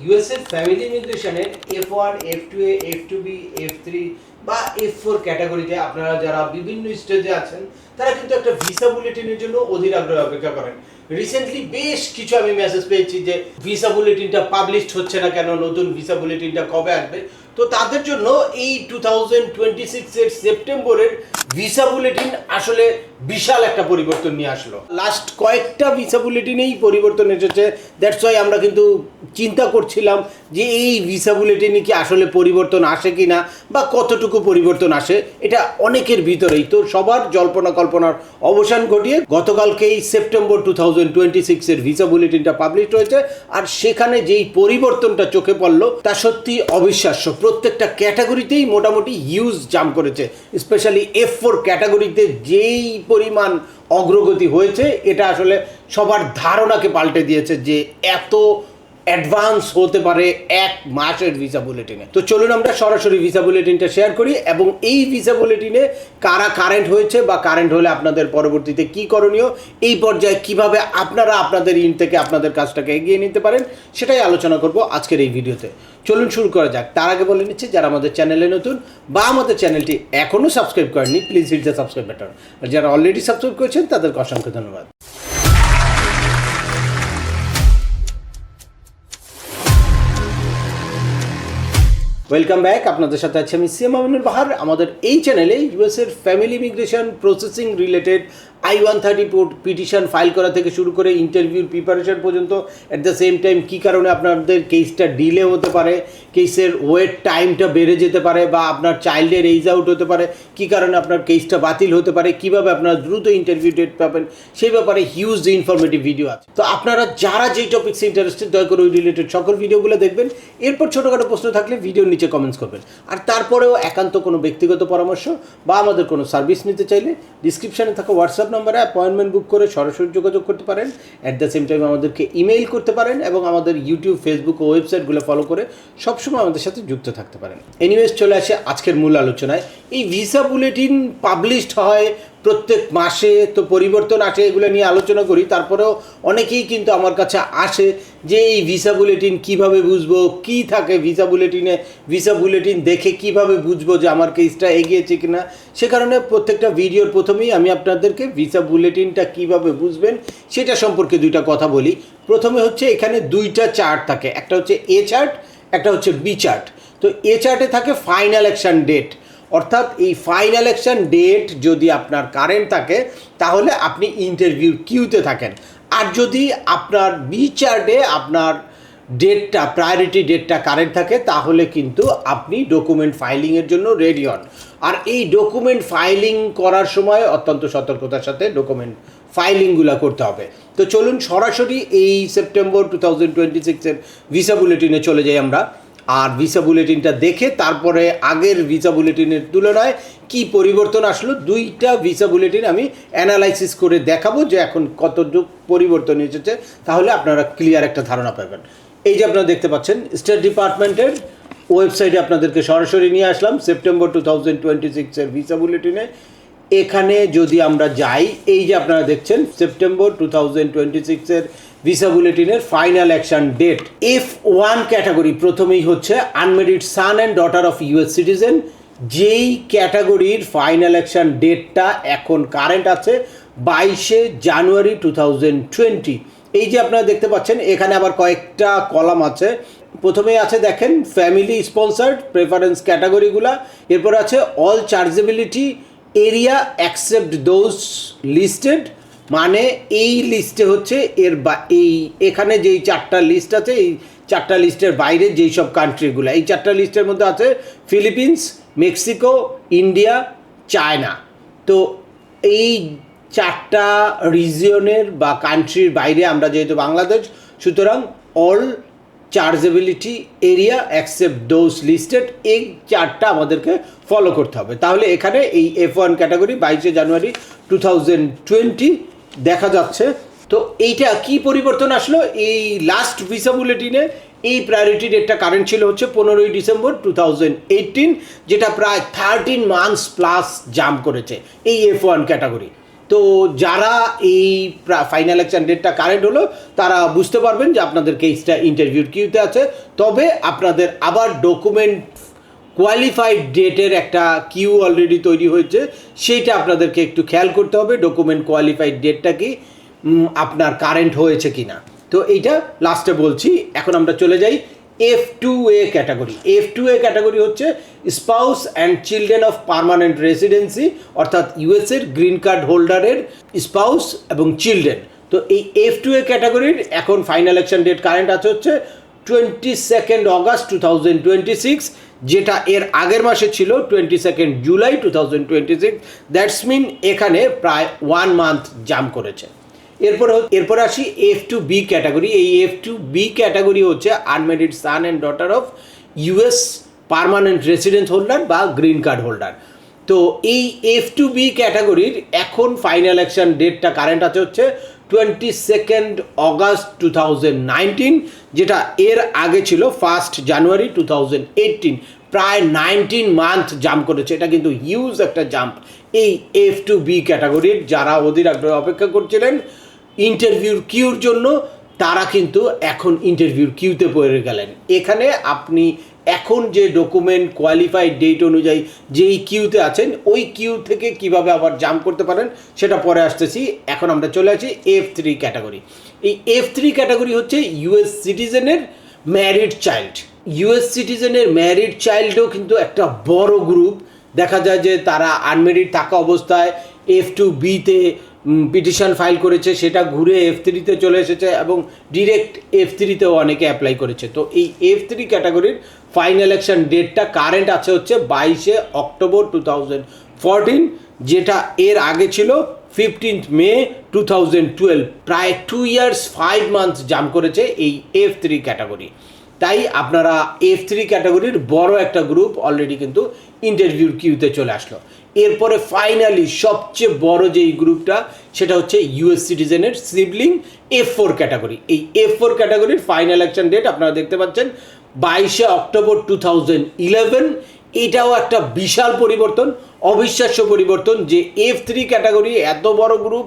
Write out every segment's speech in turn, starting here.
US এর family ইমিগ্রেশনের F1, F2A, F2B, F3 বা F4 ক্যাটাগরিতে আপনারা যারা বিভিন্ন স্টেজে আছেন তারা কিন্তু একটা ভিসা বুলেটিনের জন্য অধীর আগ্রহে অপেক্ষা করেন। রিসেন্টলি বেশ কিছু আমি মেসেজ পেয়েছি যে ভিসা বুলেটিনটা পাবলিশড হচ্ছে না কেন, নতুন ভিসা বুলেটিনটা কবে আসবে। তো তাদের জন্য এই 2026 এর সেপ্টেম্বরের ভিসা বুলেটিন আসলে বিশাল একটা পরিবর্তন নিয়ে আসলো। লাস্ট কয়েকটা ভিসা বুলেটিনেই পরিবর্তন এসেছে। দ্যাটস ওয়াই আমরা কিন্তু চিন্তা করছিলাম যে এই ভিসা বুলেটিনে কি আসলে পরিবর্তন আসে কি না বা কতটুকু পরিবর্তন আসে, এটা অনেকের ভিতরেই। তো সবার জল্পনা কল্পনার অবসান ঘটিয়ে গতকালকেই সেপ্টেম্বর 2026 এর ভিসা বুলেটিনটা পাবলিশ হয়েছে। আর সেখানে যেই পরিবর্তনটা চোখে পড়লো তা সত্যি অবিশ্বাস্য। প্রত্যেকটা ক্যাটাগরিতেই মোটামুটি হিউজ জাম্প করেছে। স্পেশালি F4 ক্যাটাগরিতে যেই পরিমাণ অগ্রগতি হয়েছে এটা আসলে সবার ধারণাকে পাল্টে দিয়েছে যে এত অ্যাডভান্স হতে পারে এক মাসের ভিসা বুলেটিনে। তো চলুন আমরা সরাসরি ভিসা বুলেটিনটা শেয়ার করি এবং এই ভিসা বুলেটিনে কারা কারেন্ট হয়েছে বা কারেন্ট হলে আপনাদের পরবর্তীতে কি করণীয়, এই পর্যায়ে কিভাবে আপনারা আপনাদের ইন থেকে আপনাদের কাজটাকে এগিয়ে নিতে পারেন সেটাই আলোচনা করব আজকের এই ভিডিওতে। চলুন শুরু করা যাক। তার আগে বলে নিচ্ছি, যারা আমাদের চ্যানেলে নতুন বা আমাদের চ্যানেলটি এখনও সাবস্ক্রাইব করেননি please hit the subscribe button. আর যারা অলরেডি সাবস্ক্রাইব করেছেন তাদেরকে অসংখ্য ধন্যবাদ। Welcome back. আপনাদের সাথে আছি আমি সিএম আমিনুল বাহার। আমাদের এই চ্যানেলে ইউএসের family immigration processing related I-130 petition file করা থেকে শুরু করে ইন্টারভিউর প্রিপারেশন পর্যন্ত, অ্যাট দ্য সেম টাইম কী কারণে আপনাদের কেসটা ডিলে হতে পারে, কেসের ওয়েট টাইমটা বেড়ে যেতে পারে, বা আপনার চাইল্ডের এইজ আউট হতে পারে, কী কারণে আপনার কেসটা বাতিল হতে পারে, কীভাবে আপনারা দ্রুত ইন্টারভিউ ডেট পাবেন, সেই ব্যাপারে হিউজ ইনফরমেটিভ ভিডিও আছে। তো আপনারা যারা যেই টপিক্সে ইন্টারেস্টেড দয়া করে ওই রিলেটেড সকল ভিডিওগুলো দেখবেন। এরপর ছোটোখাটো প্রশ্ন থাকলে ভিডিওর নিচে কমেন্টস করবেন। আর তারপরেও একান্ত কোনো ব্যক্তিগত পরামর্শ বা আমাদের কোনো সার্ভিস নিতে চাইলে ডিসক্রিপশানে থাকা হোয়াটসঅ্যাপ নম্বরে অ্যাপয়েন্টমেন্ট বুক করে সরাসরি যোগাযোগ করতে পারেন। অ্যাট দ্য সেম টাইম আমাদেরকে ইমেইল করতে পারেন এবং আমাদের ইউটিউব, ফেসবুক ও ওয়েবসাইটগুলো ফলো করে সবসময় আমাদের সাথে যুক্ত থাকতে পারেন। এনিওয়েজ চলে আসে আজকের মূল আলোচনায়। এই ভিসা বুলেটিন পাবলিশড হয় প্রত্যেক মাসে, তো পরিবর্তন আসে, এগুলো নিয়ে আলোচনা করি। তারপরেও অনেকেই কিন্তু আমার কাছে আসে যে এই ভিসা বুলেটিন কীভাবে বুঝবো, কী থাকে ভিসা বুলেটিনে, ভিসা বুলেটিন দেখে কিভাবে বুঝবো যে আমার কেসটা এগিয়েছে কিনা। সে কারণে প্রত্যেকটা ভিডিওর প্রথমেই আমি আপনাদেরকে ভিসা বুলেটিনটা কিভাবে বুঝবেন সেটা সম্পর্কে দুইটা কথা বলি। প্রথমে হচ্ছে এখানে দুইটা চার্ট থাকে, একটা হচ্ছে এ চার্ট, একটা হচ্ছে বি চার্ট। তো এ চার্টে থাকে ফাইনাল অ্যাকশন ডেট, অর্থাৎ এই ফাইনাল অ্যাকশন ডেট যদি আপনার কারেন্ট থাকে তাহলে আপনি ইন্টারভিউ কিউতে থাকেন। আর যদি আপনার বি চার্টে আপনার ডেটটা, প্রায়োরিটি ডেটটা কারেন্ট থাকে তাহলে কিন্তু আপনি ডকুমেন্ট ফাইলিংয়ের জন্য রেডি হন। আর এই ডকুমেন্ট ফাইলিং করার সময় অত্যন্ত সতর্কতার সাথে ডকুমেন্ট ফাইলিংগুলো করতে হবে। তো চলুন সরাসরি এই সেপ্টেম্বর 2026 এর ভিসা বুলেটিনে চলে যাই আমরা। আর ভিসা বুলেটিনটা দেখে তারপরে আগের ভিসা বুলেটিনের তুলনায় কি পরিবর্তন আসলো, দুইটা ভিসা বুলেটিন আমি অ্যানালাইসিস করে দেখাবো যে এখন কতটুকু পরিবর্তন এসেছে, তাহলে আপনারা ক্লিয়ার একটা ধারণা পাবেন। এই যে আপনারা দেখতে পাচ্ছেন স্টেট ডিপার্টমেন্টের ওয়েবসাইটে আপনাদেরকে সরাসরি নিয়ে আসলাম সেপ্টেম্বর 2026 এর ভিসা বুলেটিনে। এখানে যদি আমরা যাই, এই যে আপনারা দেখছেন সেপ্টেম্বর 2026 এর ভিসা বুলেটিনের final action date. F1 category প্রথমেই হচ্ছে unmarried son and daughter of US citizen, যেই ক্যাটাগরির ফাইনাল অ্যাকশন ডেটটা এখন কারেন্ট আছে 22 জানুয়ারি 2020। এই যে আপনারা দেখতে পাচ্ছেন এখানে আবার কয়েকটা কলাম আছে। প্রথমেই আছে দেখেন ফ্যামিলি স্পন্সার্ড প্রেফারেন্স ক্যাটাগরিগুলা, এরপর আছে all chargeability area accept those listed, মানে এই লিস্টে হচ্ছে এখানে যেই চারটা লিস্ট আছে এই চারটা লিস্টের বাইরে যেই সব কান্ট্রিগুলো, এই চারটা লিস্টের মধ্যে আছে ফিলিপিন্স, মেক্সিকো, ইন্ডিয়া, চায়না। তো এই চারটা রিজিয়নের বা কান্ট্রির বাইরে আমরা যেহেতু বাংলাদেশ, সুতরাং all chargeability area accept those listed, এই চারটা আমাদেরকে ফলো করতে হবে। তাহলে এখানে এই F1 ক্যাটাগরি 22 জানুয়ারি 2020 দেখা যাচ্ছে। তো এইটা কি পরিবর্তন আসলো, এই লাস্ট ভিসা বুলেটিনে এই প্রায়োরিটি ডেটটা কারেন্ট ছিল হচ্ছে 15 ডিসেম্বর 2018, যেটা প্রায় 13 মান্থস প্লাস জাম্প করেছে এই F1 ক্যাটাগরি। তো যারা এই ফাইনাল অ্যাকশন ডেটটা কারেন্ট হলো তারা বুঝতে পারবেন যে আপনাদের কেসটা ইন্টারভিউর কিউতে আছে। তবে আপনাদের আবার ডকুমেন্ট কোয়ালিফাইড ডেটের একটা কিউ অলরেডি তৈরি হয়েছে, সেইটা আপনাদেরকে একটু খেয়াল করতে হবে ডকুমেন্ট কোয়ালিফাইড ডেটটা কি আপনার কারেন্ট হয়েছে কি না। তো এইটা লাস্টে বলছি। এখন আমরা চলে যাই F2A ক্যাটাগরি। F2A ক্যাটাগরি হচ্ছে spouse and children of permanent residency, অর্থাৎ ইউএসের গ্রিন কার্ড হোল্ডারের স্পাউস এবং চিলড্রেন। তো এই F2A ক্যাটাগরির এখন ফাইনাল অ্যাকশন ডেট কারেন্ট আছে হচ্ছে 22 অগাস্ট 2026, যেটা এর আগের মাসে ছিল 22 জুলাই 2026। দ্যাটস মিন এখানে প্রায় 1 মান্থ জাম্প করেছে। এরপরে আসি F2B ক্যাটাগরি। এই F2B ক্যাটাগরি হচ্ছে unmarried son and daughter of US permanent residence holder বা গ্রিন কার্ড হোল্ডার। তো এই F2B ক্যাটাগরির এখন ফাইনাল অ্যাকশন ডেটটা কারেন্ট আছে হচ্ছে 22 অগাস্ট 2019, যেটা এর আগে ছিল 1 জানুয়ারি 2018। প্রায় 19 মান্থ জাম্প করেছে। এটা কিন্তু হিউজ একটা জাম্প এই F2B ক্যাটাগরির। যারা অধীর আগ্রহে অপেক্ষা করছিলেন ইন্টারভিউর কিউর জন্য, তারা কিন্তু এখন ইন্টারভিউর কিউতে পড়ে গেলেন। এখানে আপনি এখন যে ডকুমেন্ট কোয়ালিফাইড ডেট অনুযায়ী যেই কিউতে আছেন, ওই কিউ থেকে কিভাবে আবার জাম্প করতে পারেন সেটা পরে আসতেছি। এখন আমরা চলে আসি F3 ক্যাটাগরি। এই F3 ক্যাটাগরি হচ্ছে ইউএস সিটিজেনের ম্যারিড চাইল্ড। ইউএস সিটিজেনের ম্যারিড চাইল্ডও কিন্তু একটা বড় গ্রুপ। দেখা যায় যে তারা আনম্যারিড থাকা অবস্থায় F2Bতে পিটিশন ফাইল করেছে, সেটা ঘুরে F3তে চলে এসেছে এবং ডিরেক্ট F3তেও অনেকে অ্যাপ্লাই করেছে। তো এই F3 ক্যাটাগরির ফাইনাল অ্যাকশন ডেটটা কারেন্ট আছে হচ্ছে 22 অক্টোবর 2014, যেটা এর আগে ছিল 15 মে 2012। প্রায় 2 ইয়ার্স 5 মান্থ জাম্প করেছে এই F3 ক্যাটাগরি। তাই আপনারা F3 ক্যাটাগরির বড় একটা গ্রুপ অলরেডি কিন্তু ইন্টারভিউর কিউতে চলে আসলো। এরপরে ফাইনালি সবচেয়ে বড় যেই গ্রুপটা, সেটা হচ্ছে ইউএস সিটিজেনের সিবলিং F4 ক্যাটাগরি। এই F4 ক্যাটাগরির ফাইনাল অ্যাকশন ডেট আপনারা দেখতে পাচ্ছেন 22 অক্টোবর 2011। এটাও একটা বিশাল পরিবর্তন, অবিশ্বাস্য পরিবর্তন যে F3 ক্যাটাগরি এত বড় গ্রুপ,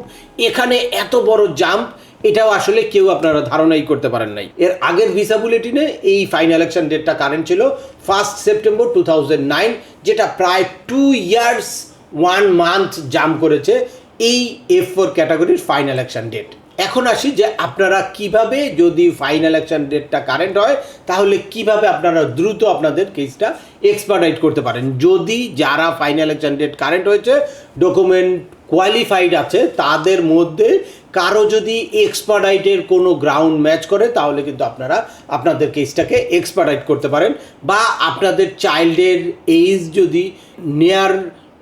এখানে এত বড় জাম্প, এটাও আসলে কেউ আপনারা ধারণাই করতে পারেন নাই। এর আগের ভিসা বুলেটিনে এই ফাইনাল অ্যাকশন ডেটটা কারেন্ট ছিল 1 সেপ্টেম্বর 2009, যেটা প্রায় 2 ইয়ার্স 1 মান্থ জাম্প করেছে এই F4 ক্যাটাগরির ফাইনাল অ্যাকশন ডেট। এখন আসি যে আপনারা কিভাবে, যদি ফাইনাল অ্যাকশন ডেটটা কারেন্ট হয়, তাহলে কিভাবে আপনারা দ্রুত আপনাদের কেসটা এক্সপার্টাইট করতে পারেন। যদি যারা ফাইনাল অ্যাকশন ডেট কারেন্ট হয়েছে, ডকুমেন্ট কোয়ালিফাইড আছে, তাদের মধ্যে কারো যদি এক্সপার্টাইটের কোনো গ্রাউন্ড ম্যাচ করে, তাহলে কিন্তু আপনারা আপনাদের কেসটাকে এক্সপার্টাইট করতে পারেন। বা আপনাদের চাইল্ডের এজ যদি নিয়ার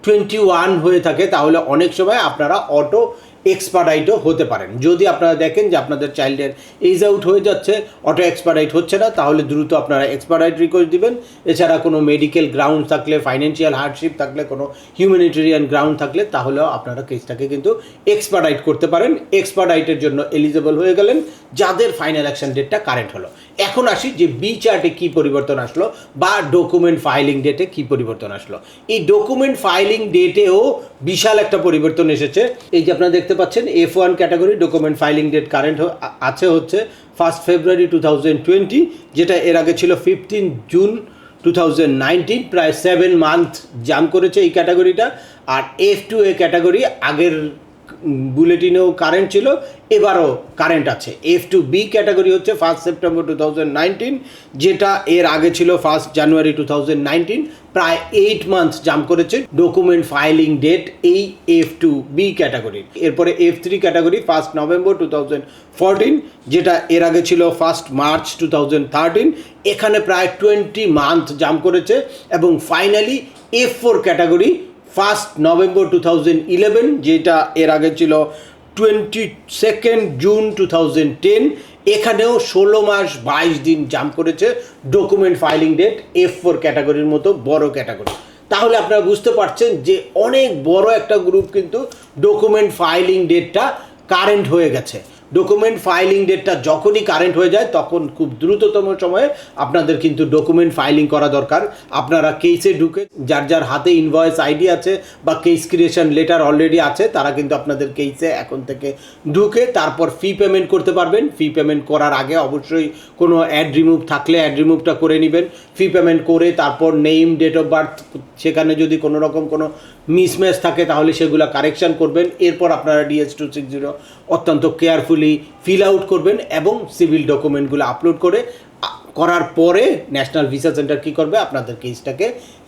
21 হয়ে থাকে, তাহলে অনেক সময় আপনারা অটো এক্সপার্টাইটও হতে পারেন। যদি আপনারা দেখেন যে আপনাদের চাইল্ডের এজ আউট হয়ে যাচ্ছে, অটো এক্সপার্টাইট হচ্ছে না, তাহলে দ্রুত আপনারা এক্সপার্টাইট রিকোয়েস্ট দিবেন। এছাড়া কোনো মেডিকেল গ্রাউন্ড থাকলে, ফাইন্যান্সিয়াল হার্ডশিপ থাকলে, কোনো হিউম্যানিটেরিয়ান গ্রাউন্ড থাকলে, তাহলেও আপনারা কেসটাকে কিন্তু এক্সপার্টাইট করতে পারেন। এক্সপার্টাইটের জন্য এলিজেবল হয়ে গেলেন যাদের ফাইনাল অ্যাকশন ডেটটা কারেন্ট হলো। এখন আসি যে বি চার্টে কী পরিবর্তন আসলো বা ডকুমেন্ট ফাইলিং ডেটে কী পরিবর্তন আসলো। এই ডকুমেন্ট ফাইলিং ডেটেও বিশাল একটা পরিবর্তন এসেছে। এই যে আপনারা দেখতে পাচ্ছেন F1 category document filing date current আছে হচ্ছে 1 ফেব্রুয়ারি 2020, যেটা এর আগে ছিল 15 জুন 2019। প্রায় 7 মান্থ জাম্প করেছে এই ক্যাটাগরিটা। আর F2A ক্যাটাগরি আগের বুলেটিনেও কারেন্ট ছিল, এবারও কারেন্ট আছে। F2B ক্যাটাগরি হচ্ছে 1 সেপ্টেম্বর 2019, যেটা এর আগে ছিল 1 জানুয়ারি 2019। প্রায় 8 মান্থ জাম্প করেছে ডকুমেন্ট ফাইলিং ডেট এই F2B ক্যাটাগরির। এরপরে F3 ক্যাটাগরি 1 নভেম্বর 2014, যেটা এর আগে ছিল 1 মার্চ 2013। এখানে প্রায় 20 মান্থ জাম্প করেছে। এবং ফাইনালি F4 ক্যাটাগরি 1 নভেম্বর 2011, যেটা এর আগে ছিল 22 জুন 2010। এখানেও 16 মাস 22 দিন জাম্প করেছে ডকুমেন্ট ফাইলিং ডেট F4 ক্যাটাগরির মতো বড় ক্যাটাগরি। তাহলে আপনারা বুঝতে পারছেন যে অনেক বড় একটা গ্রুপ কিন্তু ডকুমেন্ট ফাইলিং ডেটটা কারেন্ট হয়ে গেছে। ডকুমেন্ট ফাইলিং ডেটটা যখনই কারেন্ট হয়ে যায় তখন খুব দ্রুততম সময়ে আপনাদের কিন্তু ডকুমেন্ট ফাইলিং করা দরকার। আপনারা কেসে ঢুকে যার যার হাতে ইনভয়েস আইডি আছে বা কেস ক্রিয়েশন লেটার অলরেডি আছে তারা কিন্তু আপনাদের কেসে এখন থেকে ঢুকে তারপর ফি পেমেন্ট করতে পারবেন। ফি পেমেন্ট করার আগে অবশ্যই কোনো অ্যাড রিমুভ থাকলে অ্যাড রিমুভটা করে নেবেন। ফি পেমেন্ট করে তারপর নেম, ডেট অফ বার্থ, সেখানে যদি কোনো রকম কোনো মিসম্যাচ থাকে তাহলে সেগুলো কারেকশান করবেন। এরপর আপনারা DS-260 অত্যন্ত কেয়ারফুলি ফিল আউট করবেন এবং সিভিল ডকুমেন্টগুলো আপলোড করার পরে ন্যাশনাল ভিসা সেন্টার কী করবে, আপনাদের কেসটাকে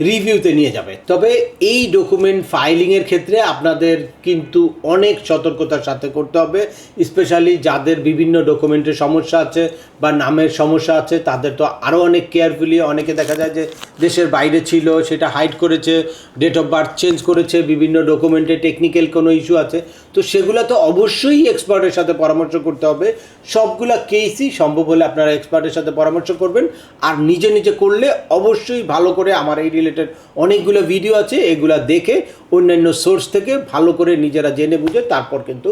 রিভিউতে নিয়ে যাবে। তবে এই ডকুমেন্ট ফাইলিংয়ের ক্ষেত্রে আপনাদের কিন্তু অনেক সতর্কতার সাথে করতে হবে, স্পেশালি যাদের বিভিন্ন ডকুমেন্টের সমস্যা আছে বা নামের সমস্যা আছে তাদের তো আরও অনেক কেয়ারফুলি, অনেকে দেখা যায় যে দেশের বাইরে ছিল সেটা হাইড করেছে, ডেট অফ বার্থ চেঞ্জ করেছে, বিভিন্ন ডকুমেন্টে টেকনিক্যাল কোনো ইস্যু আছে, তো সেগুলো তো অবশ্যই এক্সপার্টের সাথে পরামর্শ করতে হবে। সবগুলা কেসই সম্ভব হলে আপনারা এক্সপার্টের সাথে পরামর্শ করবেন। আর নিজে নিজে করলে অবশ্যই ভালো করে আমার এই রিলেটেড অনেকগুলো ভিডিও আছে, এগুলা দেখে অন্যান্য সোর্স থেকে ভালো করে নিজেরা জেনে বুঝে তারপর কিন্তু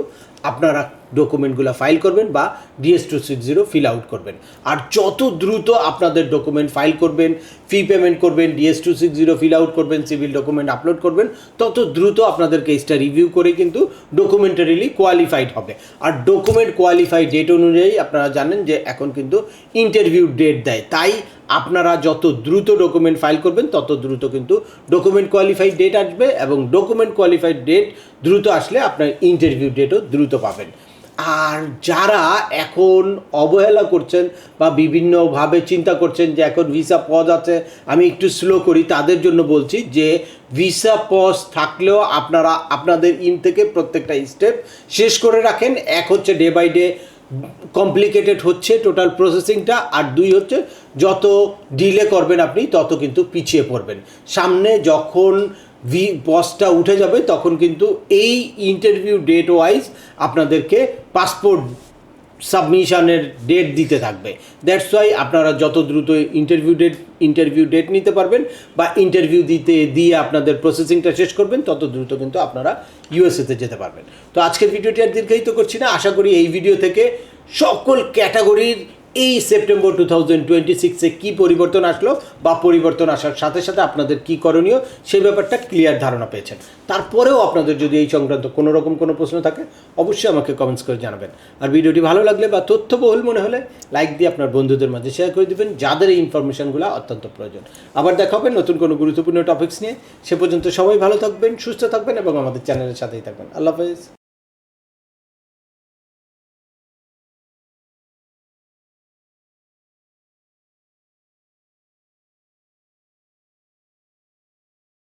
আপনারা ডকুমেন্টগুলো ফাইল করবেন বা DS-260 ফিল আউট করবেন। আর যত দ্রুত আপনাদের ডকুমেন্ট ফাইল করবেন, ফি পেমেন্ট করবেন, DS-260 ফিল আউট করবেন, সিভিল ডকুমেন্ট আপলোড করবেন, তত দ্রুত আপনাদের কেসটা রিভিউ করে কিন্তু ডকুমেন্টারিলি কোয়ালিফাইড হবে। আর ডকুমেন্ট কোয়ালিফাইড ডেট অনুযায়ী আপনারা জানেন যে এখন কিন্তু ইন্টারভিউ ডেট দেয়, তাই আপনারা যত দ্রুত ডকুমেন্ট ফাইল করবেন তত দ্রুত কিন্তু ডকুমেন্ট কোয়ালিফাইড ডেট আসবে এবং ডকুমেন্ট কোয়ালিফাইড ডেট দ্রুত আসলে আপনার ইন্টারভিউ ডেটও দ্রুত পাবেন। আর যারা এখন অবহেলা করছেন বা বিভিন্নভাবে চিন্তা করছেন যে এখন ভিসা পজ আছে আমি একটু স্লো করি, তাদের জন্য বলছি যে ভিসা পজ থাকলেও আপনারা আপনাদের থেকে প্রত্যেকটা স্টেপ শেষ করে রাখেন। এক হচ্ছে ডে বাই ডে কমপ্লিকেটেড হচ্ছে টোটাল প্রসেসিংটা, আর দুই হচ্ছে যত ডিলে করবেন আপনি তত কিন্তু পিছিয়ে পড়বেন। সামনে যখন পজটা উঠে যাবে তখন কিন্তু এই ইন্টারভিউ ডেট ওয়াইজ আপনাদেরকে পাসপোর্ট সাবমিশনের ডেট দিতে থাকবে। দ্যাটস ওয়াই আপনারা যত দ্রুত ইন্টারভিউ ডেট নিতে পারবেন বা ইন্টারভিউ দিয়ে আপনাদের প্রসেসিংটা শেষ করবেন তত দ্রুত কিন্তু আপনারা ইউএসএতে যেতে পারবেন। তো আজকের ভিডিওটি আর দীর্ঘায়িত করছি না, আশা করি এই ভিডিও থেকে সকল ক্যাটাগরির এই সেপ্টেম্বর 2026-এ কী পরিবর্তন আসলো বা পরিবর্তন আসার সাথে সাথে আপনাদের কী করণীয় সেই ব্যাপারটা ক্লিয়ার ধারণা পেয়েছেন। তারপরেও আপনাদের যদি এই সংক্রান্ত কোনো রকম কোনো প্রশ্ন থাকে অবশ্যই আমাকে কমেন্টস করে জানাবেন। আর ভিডিওটি ভালো লাগলে বা তথ্যবহুল মনে হলে লাইক দিয়ে আপনার বন্ধুদের মাঝে শেয়ার করে দেবেন যাদের এই ইনফরমেশনগুলো অত্যন্ত প্রয়োজন। আবার দেখা হবে নতুন কোনো গুরুত্বপূর্ণ টপিকস নিয়ে। সে পর্যন্ত সবাই ভালো থাকবেন, সুস্থ থাকবেন এবং আমাদের চ্যানেলের সাথেই থাকবেন। আল্লাহ হাফেজ।